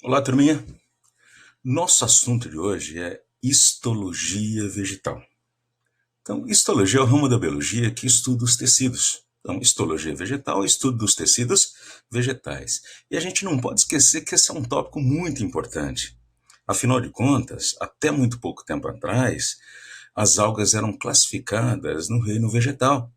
Olá, turminha. Nosso assunto de hoje é histologia vegetal. Então, histologia é o ramo da biologia que estuda os tecidos. Então, histologia vegetal é o estudo dos tecidos vegetais. E a gente não pode esquecer que esse é um tópico muito importante. Afinal de contas, até muito pouco tempo atrás, as algas eram classificadas no reino vegetal.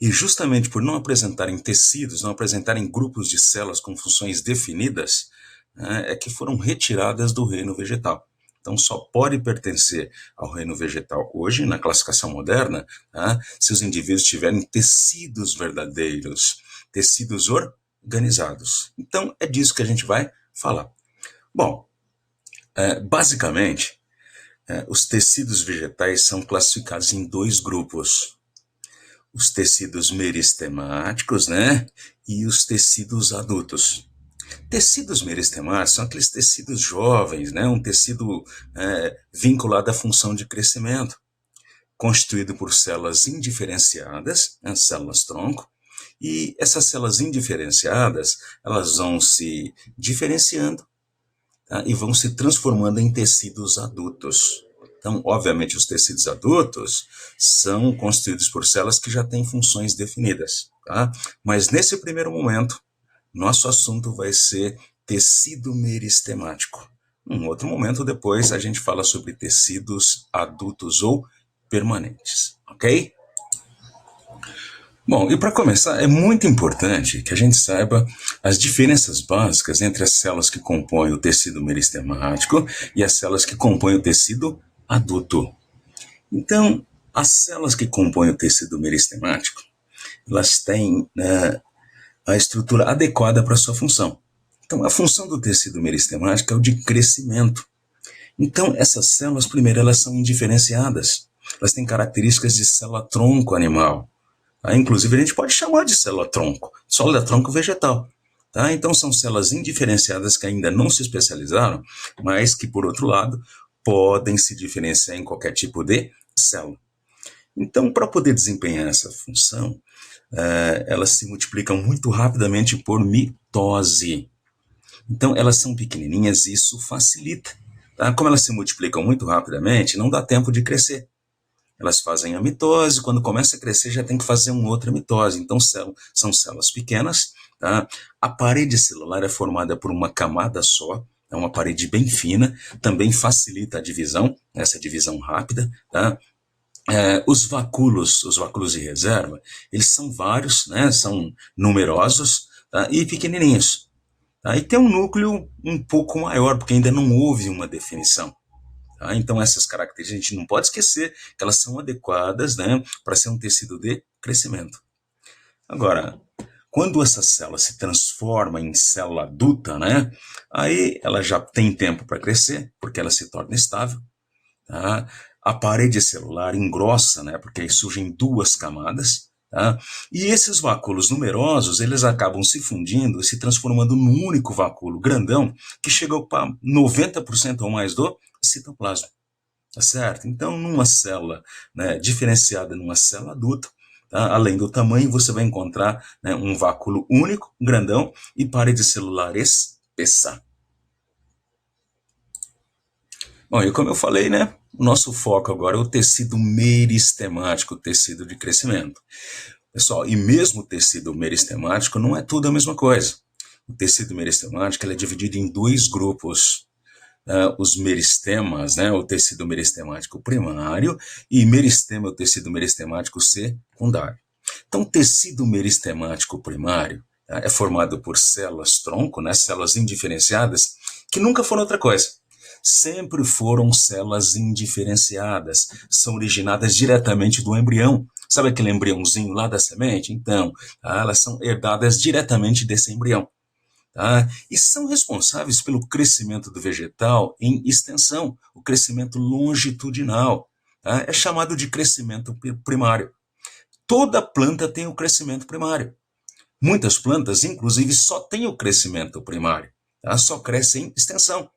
E justamente por não apresentarem tecidos, não apresentarem grupos de células com funções definidas, né, é que foram retiradas do reino vegetal. Então, só pode pertencer ao reino vegetal hoje, na classificação moderna, tá, se os indivíduos tiverem tecidos verdadeiros, tecidos organizados. Então, é disso que a gente vai falar. Bom, basicamente, os tecidos vegetais são classificados em dois grupos: os tecidos meristemáticos, né? E os tecidos adultos. Tecidos meristemáticos são aqueles tecidos jovens, né? Um tecido vinculado à função de crescimento, constituído por células indiferenciadas, né? Células-tronco, e essas células indiferenciadas, elas vão se diferenciando, tá? E vão se transformando em tecidos adultos. Então, obviamente, os tecidos adultos são constituídos por células que já têm funções definidas, tá? Mas nesse primeiro momento, nosso assunto vai ser tecido meristemático. Num outro momento, depois, a gente fala sobre tecidos adultos ou permanentes, ok? Bom, e para começar, é muito importante que a gente saiba as diferenças básicas entre as células que compõem o tecido meristemático e as células que compõem o tecido adulto. Então, as células que compõem o tecido meristemático, elas têm a estrutura adequada para a sua função. Então, a função do tecido meristemático é o de crescimento. Então, essas células, primeiro, elas são indiferenciadas. Elas têm características de célula-tronco animal. Tá? Inclusive, a gente pode chamar de célula-tronco, célula-tronco vegetal. Tá? Então, são células indiferenciadas que ainda não se especializaram, mas que, por outro lado, podem se diferenciar em qualquer tipo de célula. Então, para poder desempenhar essa função, elas se multiplicam muito rapidamente por mitose. Então, elas são pequenininhas e isso facilita. Tá? Como elas se multiplicam muito rapidamente, não dá tempo de crescer. Elas fazem a mitose, quando começa a crescer já tem que fazer uma outra mitose. Então, são células pequenas. Tá? A parede celular é formada por uma camada só, é uma parede bem fina, também facilita a divisão, essa divisão rápida. Tá? Os vacúolos de reserva, eles são vários, né? São numerosos, tá? E pequenininhos. Tá? E tem um núcleo um pouco maior, porque ainda não houve uma definição. Tá? Então, essas características a gente não pode esquecer que elas são adequadas, né, para ser um tecido de crescimento. Agora, quando essa célula se transforma em célula adulta, né, aí ela já tem tempo para crescer, porque ela se torna estável. Tá? A parede celular engrossa, né, porque aí surgem duas camadas. Tá? E esses vacúolos numerosos, eles acabam se fundindo e se transformando num único vacúolo grandão que chega a ocupar 90% ou mais do citoplasma. Tá certo? Então, numa célula, né, diferenciada numa célula adulta, tá? Além do tamanho, você vai encontrar, né, um vacúolo único, grandão, e parede celular espessa. Bom, e como eu falei, né, o nosso foco agora é o tecido meristemático, o tecido de crescimento. Pessoal, e mesmo o tecido meristemático não é tudo a mesma coisa. O tecido meristemático ele é dividido em dois grupos. Os meristemas, né, o tecido meristemático primário, e meristema, o tecido meristemático secundário. Então, o tecido meristemático primário, tá, é formado por células-tronco, né, células indiferenciadas, que nunca foram outra coisa. Sempre foram células indiferenciadas, são originadas diretamente do embrião. Sabe aquele embriãozinho lá da semente? Então, tá, elas são herdadas diretamente desse embrião. Tá? E são responsáveis pelo crescimento do vegetal em extensão, o crescimento longitudinal. Tá? É chamado de crescimento primário. Toda planta tem o crescimento primário. Muitas plantas, inclusive, só têm o crescimento primário, tá? Só crescem em extensão.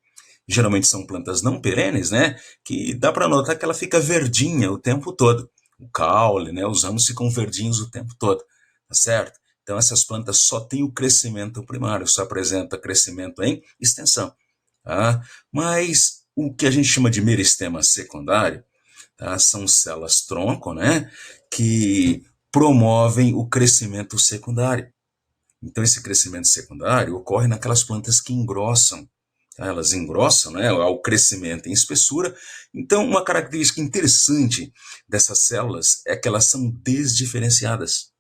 Geralmente são plantas não perenes, né? Que dá para notar que ela fica verdinha o tempo todo. O caule, né? Os ramos ficam verdinhos o tempo todo, tá certo? Então essas plantas só têm o crescimento primário, só apresenta crescimento em extensão. tá? Mas o que a gente chama de meristema secundário, tá? São células tronco, né? Que promovem o crescimento secundário. Então, esse crescimento secundário ocorre naquelas plantas que engrossam. Tá? Elas engrossam, né, ao crescimento em espessura. Então, uma característica interessante dessas células é que elas são desdiferenciadas.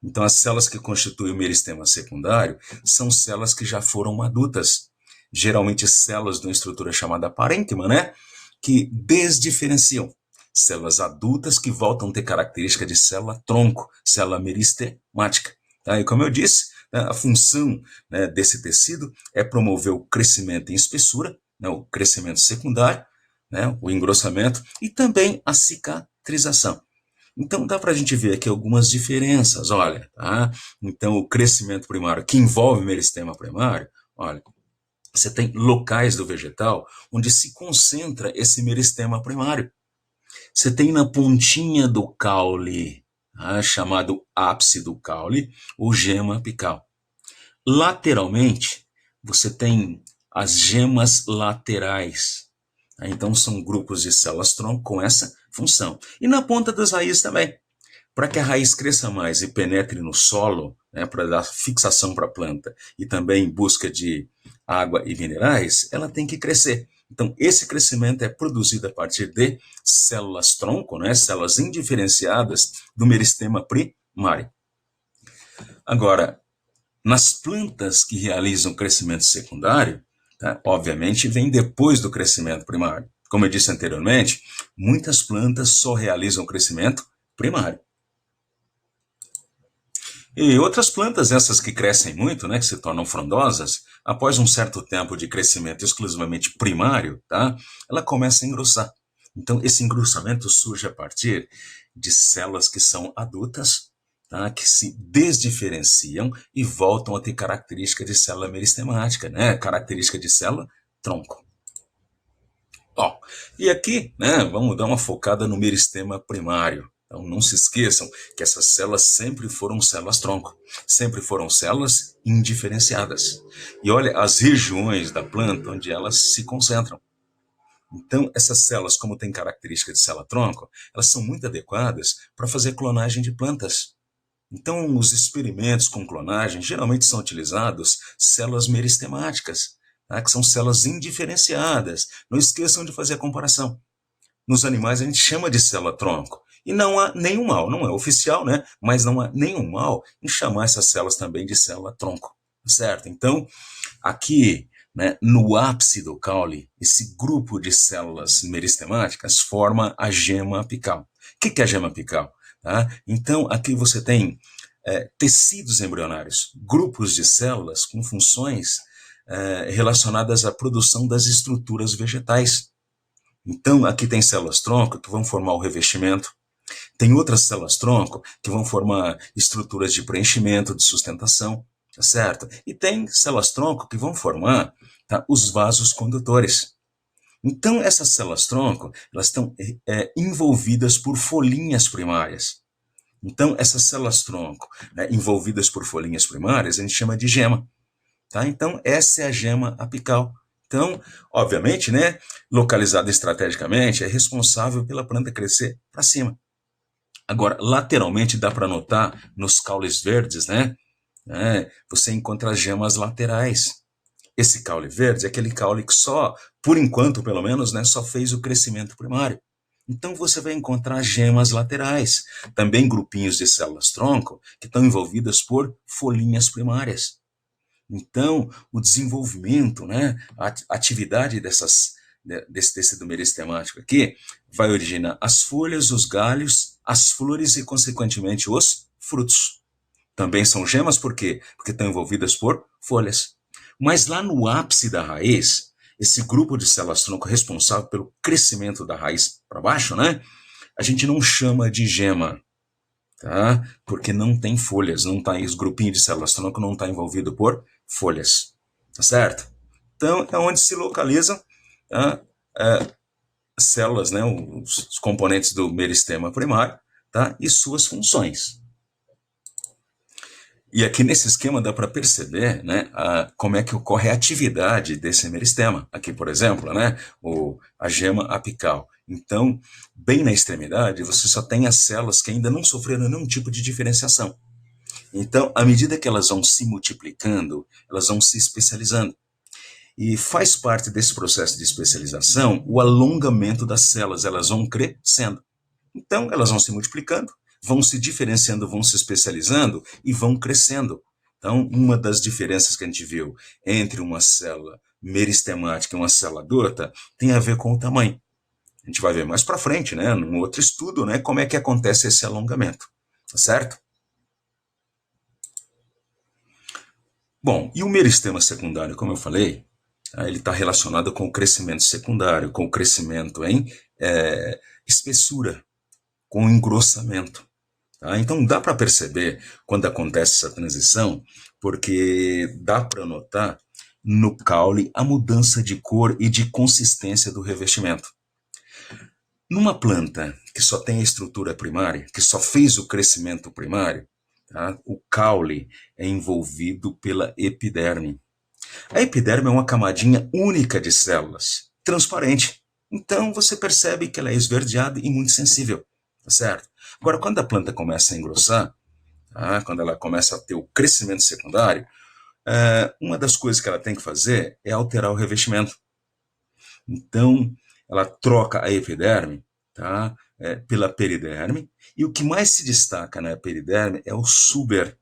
Então, as células que constituem o meristema secundário são células que já foram adultas. Geralmente, células de uma estrutura chamada parênquima, né, que desdiferenciam. Células adultas que voltam a ter característica de célula-tronco, célula meristemática. Tá? E como eu disse, né, a função, né, desse tecido é promover o crescimento em espessura, né, o crescimento secundário, né, o engrossamento e também a cicatrização. Então dá para a gente ver aqui algumas diferenças, olha, tá? Então o crescimento primário que envolve o meristema primário, olha, você tem locais do vegetal onde se concentra esse meristema primário. Você tem na pontinha do caule, tá? Chamado ápice do caule, ou gema apical. Lateralmente, você tem as gemas laterais. Tá? Então são grupos de células-tronco com essa função. E na ponta das raízes também. Para que a raiz cresça mais e penetre no solo, né, para dar fixação para a planta e também em busca de água e minerais, ela tem que crescer. Então, esse crescimento é produzido a partir de células-tronco, né, células indiferenciadas do meristema primário. Agora, nas plantas que realizam crescimento secundário, tá, obviamente vem depois do crescimento primário. Como eu disse anteriormente, muitas plantas só realizam crescimento primário. E outras plantas, essas que crescem muito, né, que se tornam frondosas, após um certo tempo de crescimento exclusivamente primário, tá, ela começa a engrossar. Então, esse engrossamento surge a partir de células que são adultas, tá, que se desdiferenciam e voltam a ter característica de célula meristemática, né, característica de célula tronco. Ó, e aqui, né, vamos dar uma focada no meristema primário. Então, não se esqueçam que essas células sempre foram células-tronco, sempre foram células indiferenciadas. E olha as regiões da planta onde elas se concentram. Então, essas células, como têm característica de célula-tronco, elas são muito adequadas para fazer clonagem de plantas. Então, os experimentos com clonagem geralmente são utilizados células meristemáticas, tá? Que são células indiferenciadas. Não esqueçam de fazer a comparação. Nos animais a gente chama de célula-tronco. E não há nenhum mal, não é oficial, né? Mas não há nenhum mal em chamar essas células também de célula-tronco, certo? Então, aqui, né, no ápice do caule, esse grupo de células meristemáticas forma a gema apical. O que é a gema apical? Tá? Então, aqui você tem tecidos embrionários, grupos de células com funções relacionadas à produção das estruturas vegetais. Então, aqui tem células-tronco que vão formar o revestimento, tem outras células-tronco que vão formar estruturas de preenchimento, de sustentação, tá certo? E tem células-tronco que vão formar, tá, os vasos condutores. Então, essas células-tronco, elas estão envolvidas por folhinhas primárias. Então, essas células-tronco, né, envolvidas por folhinhas primárias, a gente chama de gema. Tá? Então, essa é a gema apical. Então, obviamente, né, localizada estrategicamente, é responsável pela planta crescer para cima. Agora, lateralmente dá para notar nos caules verdes, né? Você encontra as gemas laterais. Esse caule verde é aquele caule que só, por enquanto pelo menos, né, só fez o crescimento primário. Então você vai encontrar gemas laterais, também grupinhos de células-tronco que estão envolvidas por folhinhas primárias. Então, o desenvolvimento, né, a atividade desse tecido meristemático aqui vai originar as folhas, os galhos, as flores e, consequentemente, os frutos. Também são gemas, por quê? Porque estão envolvidas por folhas. Mas lá no ápice da raiz, esse grupo de células-tronco responsável pelo crescimento da raiz para baixo, né? A gente não chama de gema, tá? Porque não tem folhas, não tá, os grupinhos de células-tronco não está envolvido por folhas, tá certo? Então, é onde se localizam, tá, células, né, os componentes do meristema primário, tá, e suas funções. E aqui nesse esquema dá para perceber, né, como é que ocorre a atividade desse meristema. Aqui, por exemplo, né, a gema apical. Então, bem na extremidade, você só tem as células que ainda não sofreram nenhum tipo de diferenciação. Então, à medida que elas vão se multiplicando, elas vão se especializando. E faz parte desse processo de especialização o alongamento das células, elas vão crescendo. Então, elas vão se multiplicando, vão se diferenciando, vão se especializando e vão crescendo. Então, uma das diferenças que a gente viu entre uma célula meristemática e uma célula adulta tem a ver com o tamanho. A gente vai ver mais para frente, né, num outro estudo, né, como é que acontece esse alongamento, tá certo? Bom, e o meristema secundário, como eu falei, ele está relacionado com o crescimento secundário, com o crescimento em espessura, com o engrossamento. Tá? Então dá para perceber quando acontece essa transição, porque dá para notar no caule a mudança de cor e de consistência do revestimento. Numa planta que só tem a estrutura primária, que só fez o crescimento primário, tá? O caule é envolvido pela epiderme. A epiderme é uma camadinha única de células, transparente. Então você percebe que ela é esverdeada e muito sensível, tá certo? Agora, quando a planta começa a engrossar, tá? Quando ela começa a ter o crescimento secundário, uma das coisas que ela tem que fazer é alterar o revestimento. Então, ela troca a epiderme, tá? Pela periderme, e o que mais se destaca na periderme é o suber.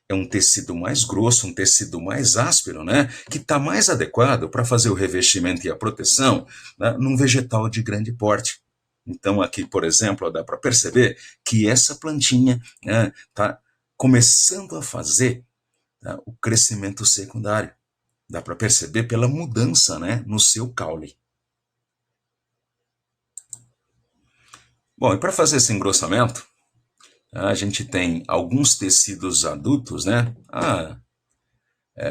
É um tecido mais grosso, um tecido mais áspero, né? Que está mais adequado para fazer o revestimento e a proteção, né, num vegetal de grande porte. Então, aqui, por exemplo, dá para perceber que essa plantinha está, né, começando a fazer, tá, o crescimento secundário. Dá para perceber pela mudança, né, no seu caule. Bom, e para fazer esse engrossamento, a gente tem alguns tecidos adultos, né?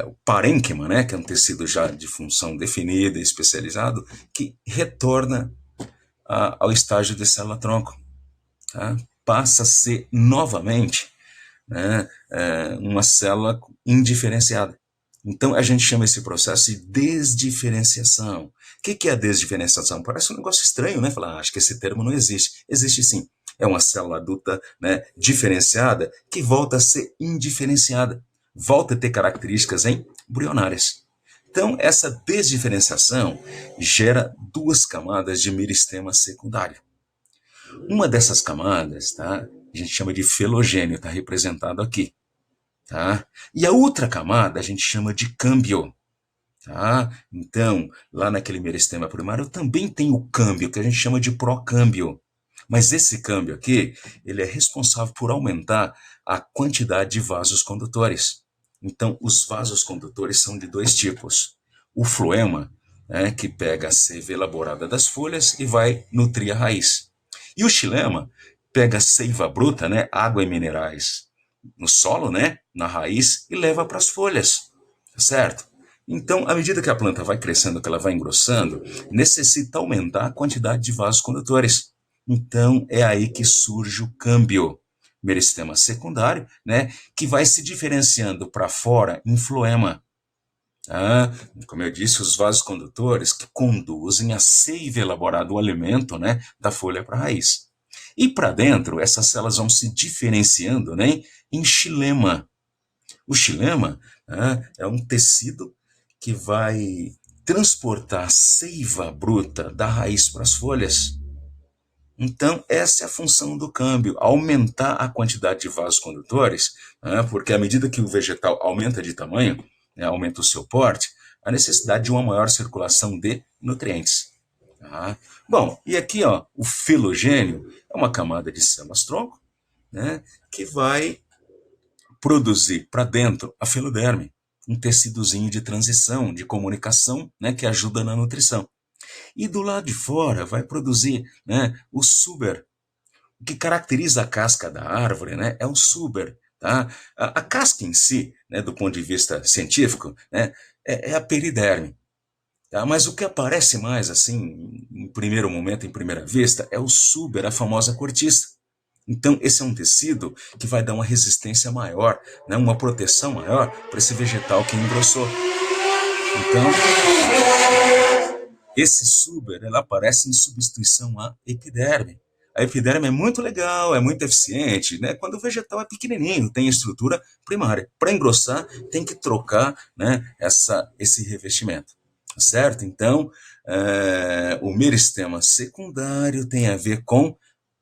O parênquima, né, que é um tecido já de função definida e especializado, que retorna ao estágio de célula-tronco. Tá? Passa a ser novamente, né, uma célula indiferenciada. Então, a gente chama esse processo de desdiferenciação. O que é a desdiferenciação? Parece um negócio estranho, né? Falar, acho que esse termo não existe. Existe sim. É uma célula adulta, né, diferenciada que volta a ser indiferenciada. Volta a ter características embrionárias. Então, essa desdiferenciação gera duas camadas de meristema secundário. Uma dessas camadas, tá, a gente chama de felogênio, está representado aqui. Tá? E a outra camada a gente chama de câmbio. Tá? Então, lá naquele meristema primário também tem o câmbio, que a gente chama de procâmbio. Mas esse câmbio aqui, ele é responsável por aumentar a quantidade de vasos condutores. Então, os vasos condutores são de dois tipos. O floema, né, que pega a seiva elaborada das folhas e vai nutrir a raiz. E o xilema pega a seiva bruta, né, água e minerais no solo, né, na raiz, e leva para as folhas, certo? Então, à medida que a planta vai crescendo, que ela vai engrossando, necessita aumentar a quantidade de vasos condutores. Então, é aí que surge o câmbio meristema secundário, né, que vai se diferenciando para fora em floema. Ah, como eu disse, os vasos condutores que conduzem a seiva elaborada, o alimento, né, da folha para a raiz. E para dentro, essas células vão se diferenciando, né, em xilema. O xilema, é um tecido que vai transportar a seiva bruta da raiz para as folhas. Então, essa é a função do câmbio, aumentar a quantidade de vasos condutores, porque à medida que o vegetal aumenta de tamanho, né, aumenta o seu porte, a necessidade de uma maior circulação de nutrientes. Tá? Bom, e aqui ó, o filogênio é uma camada de células-tronco, né, que vai produzir para dentro a filoderme, um tecidozinho de transição, de comunicação, né, que ajuda na nutrição. E do lado de fora vai produzir, né, o suber. O que caracteriza a casca da árvore, né, é o suber. Tá? A casca em si, né, do ponto de vista científico, né, é a periderme. Tá? Mas o que aparece mais, assim, em primeiro momento, em primeira vista, é o suber, a famosa cortiça. Então, esse é um tecido que vai dar uma resistência maior, né, uma proteção maior para esse vegetal que engrossou. Então, esse suber, ela aparece em substituição à epiderme. A epiderme é muito legal, é muito eficiente, né? Quando o vegetal é pequenininho, tem estrutura primária. Para engrossar, tem que trocar, né, esse revestimento, certo? Então, o meristema secundário tem a ver com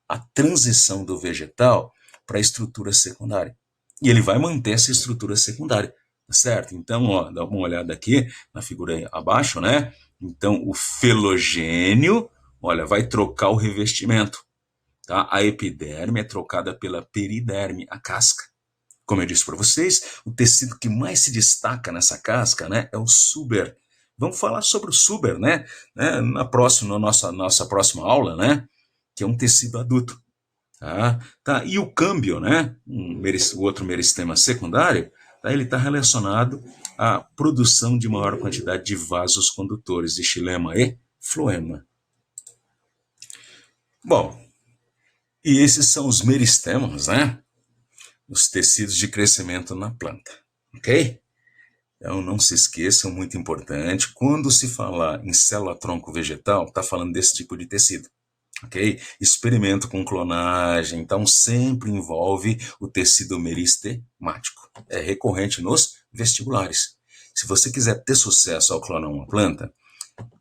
a transição do vegetal para a estrutura secundária. E ele vai manter essa estrutura secundária, certo? Então, ó, dá uma olhada aqui na figura aí abaixo, né? Então, o felogênio, olha, vai trocar o revestimento, tá? A epiderme é trocada pela periderme, a casca. Como eu disse para vocês, o tecido que mais se destaca nessa casca, né, é o suber. Vamos falar sobre o suber, né, na nossa próxima aula, né, que é um tecido adulto. Tá? E o câmbio, né, o outro meristema secundário, tá? Ele está relacionado à produção de maior quantidade de vasos condutores de xilema e floema. Bom, e esses são os meristemas, né? Os tecidos de crescimento na planta, ok? Então não se esqueçam, muito importante, quando se falar em célula-tronco vegetal, está falando desse tipo de tecido. Ok? Experimento com clonagem, então sempre envolve o tecido meristemático. É recorrente nos vestibulares. Se você quiser ter sucesso ao clonar uma planta,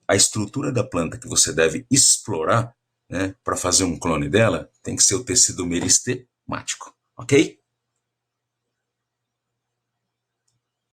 a estrutura da planta que você deve explorar, né, para fazer um clone dela, tem que ser o tecido meristemático. Ok?